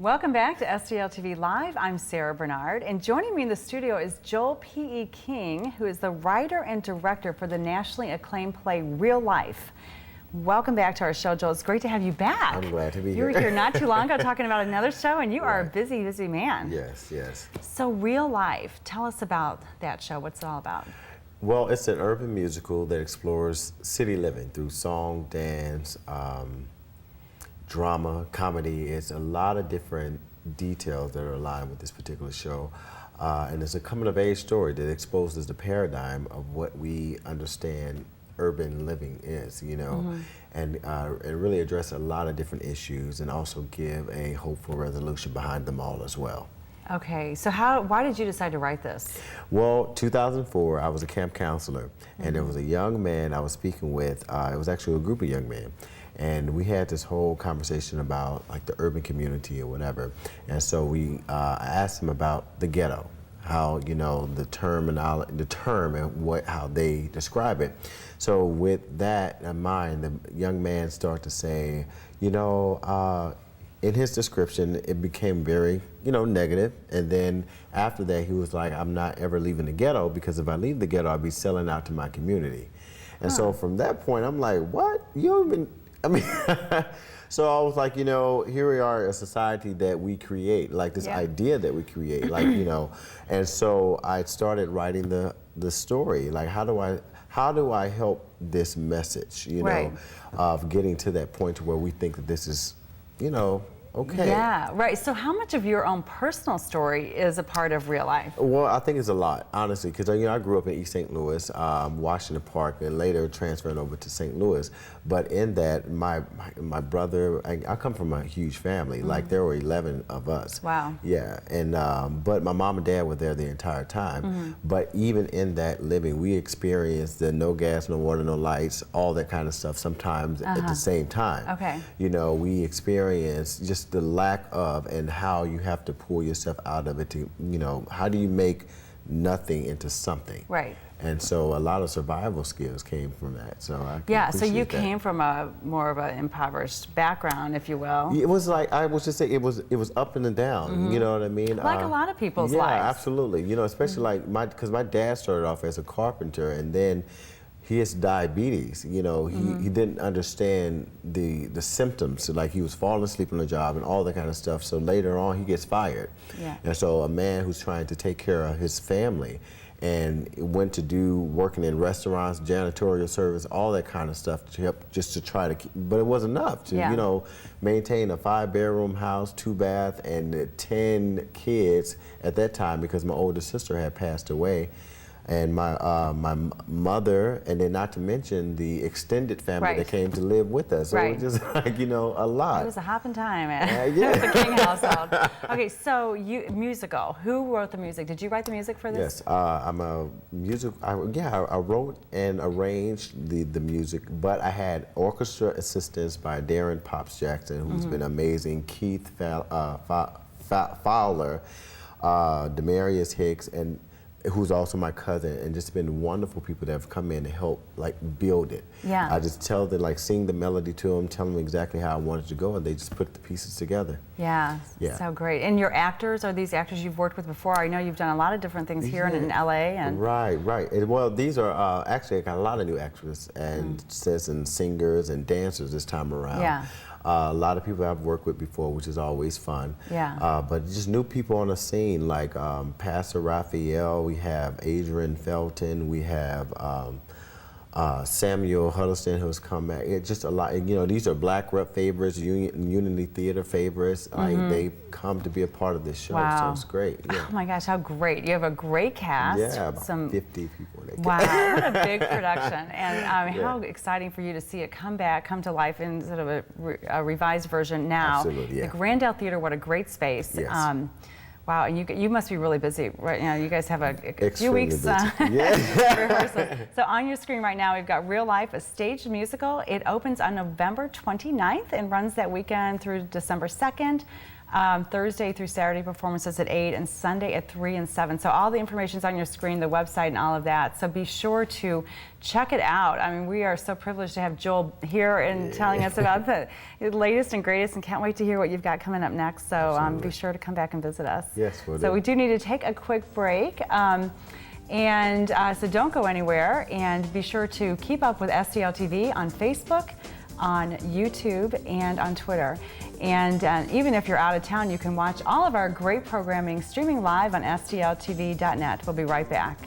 Welcome back to STL TV Live. I'm Sarah Bernard, and joining me in the studio is Joel P.E. King, who is the writer and director for the nationally acclaimed play Real Life. Welcome back to our show, Joel. It's great to have you back. I'm glad to be here. You were here not too long ago talking about another show, and you are a busy, busy man. Yes, yes. So Real Life, tell us about that show. What's it all about? Well, it's an urban musical that explores city living through song, dance, drama, comedy. It's a lot of different details that are aligned with this particular show. And it's a coming-of-age story that exposes the paradigm of what we understand urban living is, you know, and really address a lot of different issues and also give a hopeful resolution behind them all as well. Okay, so why did you decide to write this? Well, 2004, I was a camp counselor, and there was a young man I was speaking with. It was actually a group of young men, and we had this whole conversation about like the urban community or whatever. And so I asked him about the ghetto, how, you know, the term and how they describe it. So with that in mind, the young man started to say, you know, in his description, it became very, you know, negative. And then after that, he was like, I'm not ever leaving the ghetto, because if I leave the ghetto, I'll be selling out to my community. And so from that point, I'm like, what? You don't even, I mean, so I was like, you know, here we are, a society that we create, like this idea that we create, like, you know. And so I started writing the story, like, how do I help this message, you know, of getting to that point to where we think that this is, you know, okay. Yeah, right. So how much of your own personal story is a part of Real Life? Well, I think it's a lot, honestly, because, you know, I grew up in East St. Louis, Washington Park, and later transferred over to St. Louis. But in that, my brother, I come from a huge family. Like, there were 11 of us. Wow. Yeah, and but my mom and dad were there the entire time. But even in that living, we experienced the no gas, no water, no lights, all that kind of stuff, sometimes at the same time. Okay. You know, we experienced just the lack of, and how you have to pull yourself out of it to, you know, how do you make nothing into something? Right. And so a lot of survival skills came from that. So so you came from a more of an impoverished background, if you will. It was like, I was just saying, it was up and down. You know what I mean? Like a lot of people's lives. Yeah, absolutely. You know, especially like because my dad started off as a carpenter, and then he has diabetes. You know, he didn't understand the symptoms. So like, he was falling asleep on the job and all that kind of stuff. So later on, he gets fired. Yeah. And so a man who's trying to take care of his family and went to do working in restaurants, janitorial service, all that kind of stuff to help, just to try to keep, but it wasn't enough to, you know, maintain a 5-bedroom house, 2-bath, and 10 kids at that time, because my older sister had passed away. And my mother, and then not to mention the extended family that came to live with us. So it was just like, you know, a lot. It was a hopping time at the King household. Okay, so musical. Who wrote the music? Did you write the music for this? Yes, I'm a music. I wrote and arranged the music, but I had orchestra assistance by Darren Pops Jackson, who's been amazing. Keith Fowler, Demarius Hicks, and who's also my cousin, and just been wonderful people that have come in to help like build it. Yeah. I just tell them, like, sing the melody to them, tell them exactly how I want it to go, and they just put the pieces together. Yeah. So great. And your actors, are these actors you've worked with before? I know you've done a lot of different things here and in LA. And right. Well, these are actually, I got a lot of new actors and singers and dancers this time around. Yeah. A lot of people I've worked with before, which is always fun. Yeah. But just new people on the scene, like Pastor Raphael, we have Adrian Felton, we have Samuel Huddleston, who's come back. It's just a lot. You know, these are Black Rep favorites, Unity Theater favorites. They've come to be a part of this show, so it's great. Yeah. Oh my gosh, how great! You have a great cast. Yeah, about 50 people. Wow, what a big production! And how exciting for you to see it come back, come to life in sort of a revised version now. Absolutely, yeah. The Grandel Theater, what a great space. Yes. Wow, and you must be really busy right now. You guys have a few weeks rehearsals. So on your screen right now, we've got Real Life, a staged musical. It opens on November 29th and runs that weekend through December 2nd. Thursday through Saturday performances at 8 and Sunday at 3 and 7. So all the information's on your screen, the website and all of that. So be sure to check it out. I mean, we are so privileged to have Joel here and telling us about the latest and greatest, and can't wait to hear what you've got coming up next. So be sure to come back and visit us. Yes, we'll do. So we do need to take a quick break. So don't go anywhere, and be sure to keep up with STL TV on Facebook, on YouTube, and on Twitter. And even if you're out of town, you can watch all of our great programming streaming live on stltv.net. We'll be right back.